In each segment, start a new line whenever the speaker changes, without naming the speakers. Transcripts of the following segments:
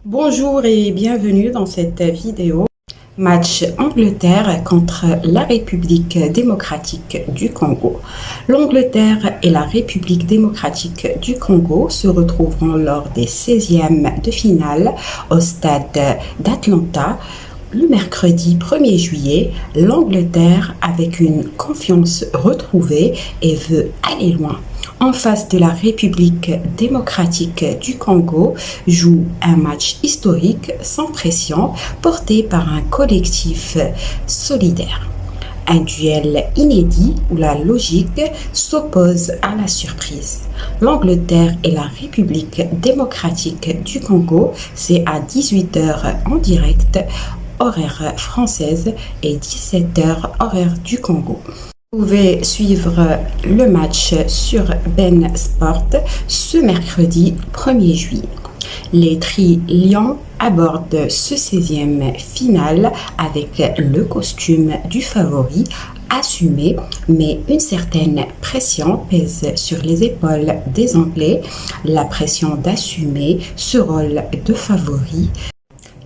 Bonjour et bienvenue dans cette vidéo. Match Angleterre contre la République démocratique du Congo. L'Angleterre et la République démocratique du Congo se retrouveront lors des 16e de finale au stade d'Atlanta. Le mercredi 1er juillet, l'Angleterre, avec une confiance retrouvée, et veut aller loin. En face de la République démocratique du Congo, joue un match historique sans pression, porté par un collectif solidaire. Un duel inédit où la logique s'oppose à la surprise. L'Angleterre et la République démocratique du Congo, c'est à 18h en direct, horaire française, et 17h horaire du Congo. Vous pouvez suivre le match sur Ben Sport ce mercredi 1er juillet. Les Tri-Lions abordent ce 16e finale avec le costume du favori assumé, mais une certaine pression pèse sur les épaules des Anglais, la pression d'assumer ce rôle de favori.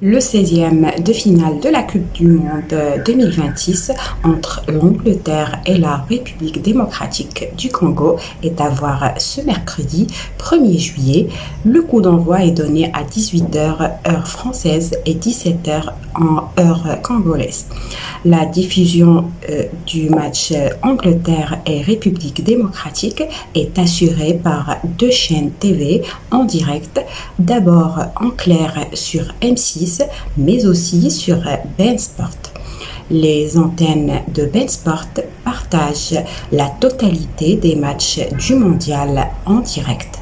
Le 16e de finale de la Coupe du Monde 2026 entre l'Angleterre et la République démocratique du Congo est à voir ce mercredi 1er juillet. Le coup d'envoi est donné à 18h heure française et 17h en heure congolaise. La diffusion du match Angleterre et République démocratique est assurée par deux chaînes TV en direct, d'abord en clair sur M6, mais aussi sur Ben Sport. Les antennes de Ben Sport partagent la totalité des matchs du mondial en direct.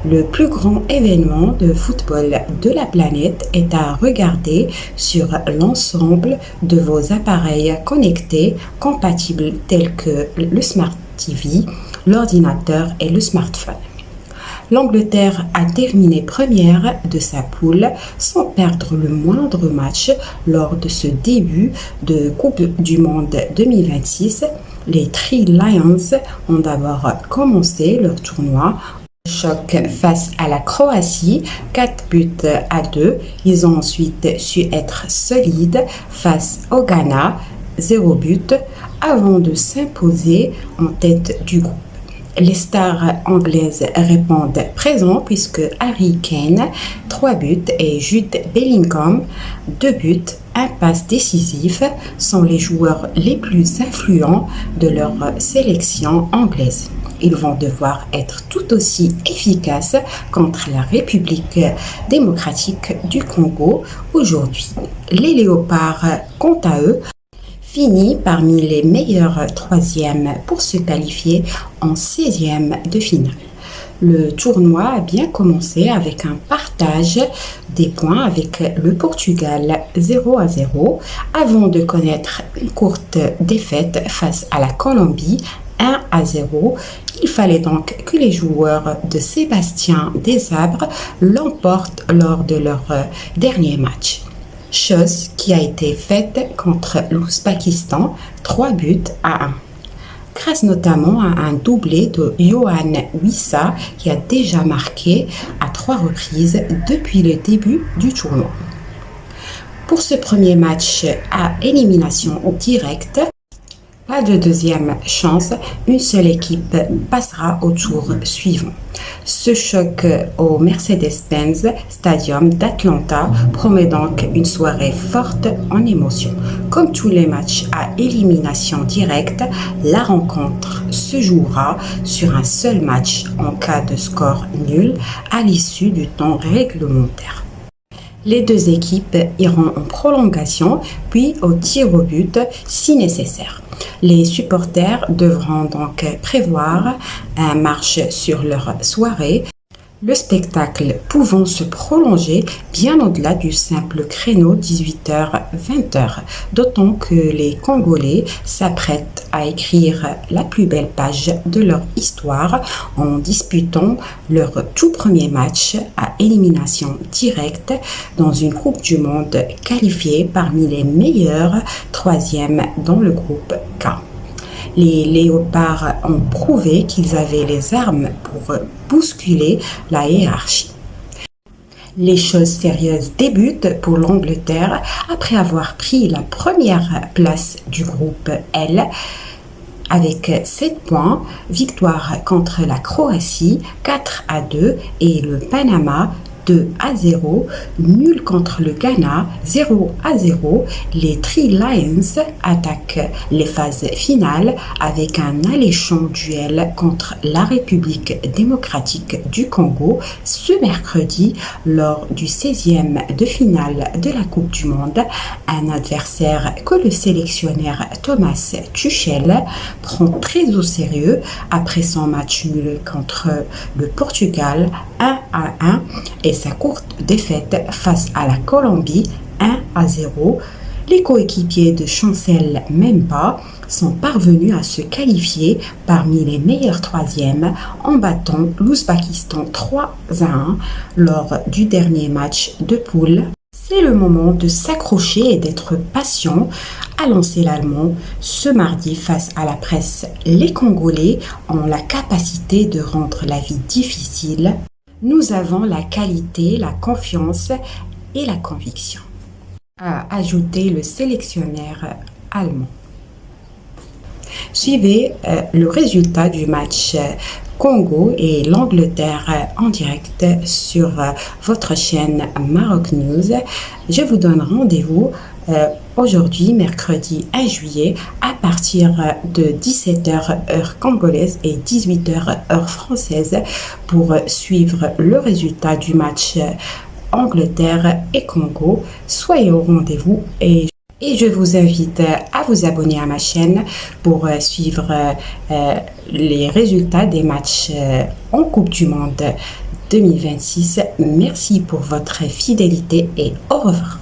Le plus grand événement de football de la planète est à regarder sur l'ensemble de vos appareils connectés compatibles tels que le Smart TV, l'ordinateur et le smartphone. L'Angleterre a terminé première de sa poule sans perdre le moindre match lors de ce début de Coupe du Monde 2026. Les Tri-Lions ont d'abord commencé leur tournoi choc face à la Croatie, 4-2. Ils ont ensuite su être solides face au Ghana, 0 but, avant de s'imposer en tête du groupe. Les stars anglaises répondent présents puisque Harry Kane, 3 buts, et Jude Bellingham, 2 buts, un passe décisif, sont les joueurs les plus influents de leur sélection anglaise. Ils vont devoir être tout aussi efficaces contre la République démocratique du Congo aujourd'hui. Les Léopards, quant à eux, finit parmi les meilleurs troisièmes pour se qualifier en 16e de finale. Le tournoi a bien commencé avec un partage des points avec le Portugal 0-0 avant de connaître une courte défaite face à la Colombie 1-0. Il fallait donc que les joueurs de Sébastien Desabre l'emportent lors de leur dernier match. Chose qui a été faite contre l'Ouzbékistan, 3 buts à 1. Grâce notamment à un doublé de Yoann Wissa qui a déjà marqué à 3 reprises depuis le début du tournoi. Pour ce premier match à élimination directe, pas de deuxième chance, une seule équipe passera au tour suivant. Ce choc au Mercedes-Benz Stadium d'Atlanta promet donc une soirée forte en émotion. Comme tous les matchs à élimination directe, la rencontre se jouera sur un seul match en cas de score nul à l'issue du temps réglementaire. Les deux équipes iront en prolongation, puis au tir au but si nécessaire. Les supporters devront donc prévoir un match sur leur soirée, le spectacle pouvant se prolonger bien au-delà du simple créneau 18h-20h, d'autant que les Congolais s'apprêtent à écrire la plus belle page de leur histoire en disputant leur tout premier match à élimination directe dans une Coupe du Monde qualifiée parmi les meilleurs troisièmes dans le groupe K. Les Léopards ont prouvé qu'ils avaient les armes pour bousculer la hiérarchie. Les choses sérieuses débutent pour l'Angleterre après avoir pris la première place du groupe L avec 7 points, victoire contre la Croatie 4-2 et le Panama 2-0, nul contre le Ghana 0-0. Les Three Lions attaquent les phases finales avec un alléchant duel contre la République démocratique du Congo ce mercredi lors du 16e de finale de la Coupe du Monde, un adversaire que le sélectionneur Thomas Tuchel prend très au sérieux après son match nul contre le Portugal 1-1 et sa courte défaite face à la Colombie 1-0. Les coéquipiers de Chancel Mbemba sont parvenus à se qualifier parmi les meilleurs troisièmes en battant l'Ouzbékistan 3-1 lors du dernier match de poule. C'est le moment de s'accrocher et d'être patient, a lancé l'Allemand ce mardi face à la presse. Les Congolais ont la capacité de rendre la vie difficile. Nous avons la qualité, la confiance et la conviction, a ajouté le sélectionneur allemand. Suivez le résultat du match Congo et l'Angleterre en direct sur votre chaîne Maroc News. Je vous donne rendez-vous aujourd'hui, mercredi 1 juillet, à partir de 17h heure congolaise et 18h heure française pour suivre le résultat du match Angleterre et Congo. Soyez au rendez-vous et je vous invite à vous abonner à ma chaîne pour suivre les résultats des matchs en Coupe du Monde 2026. Merci pour votre fidélité et au revoir.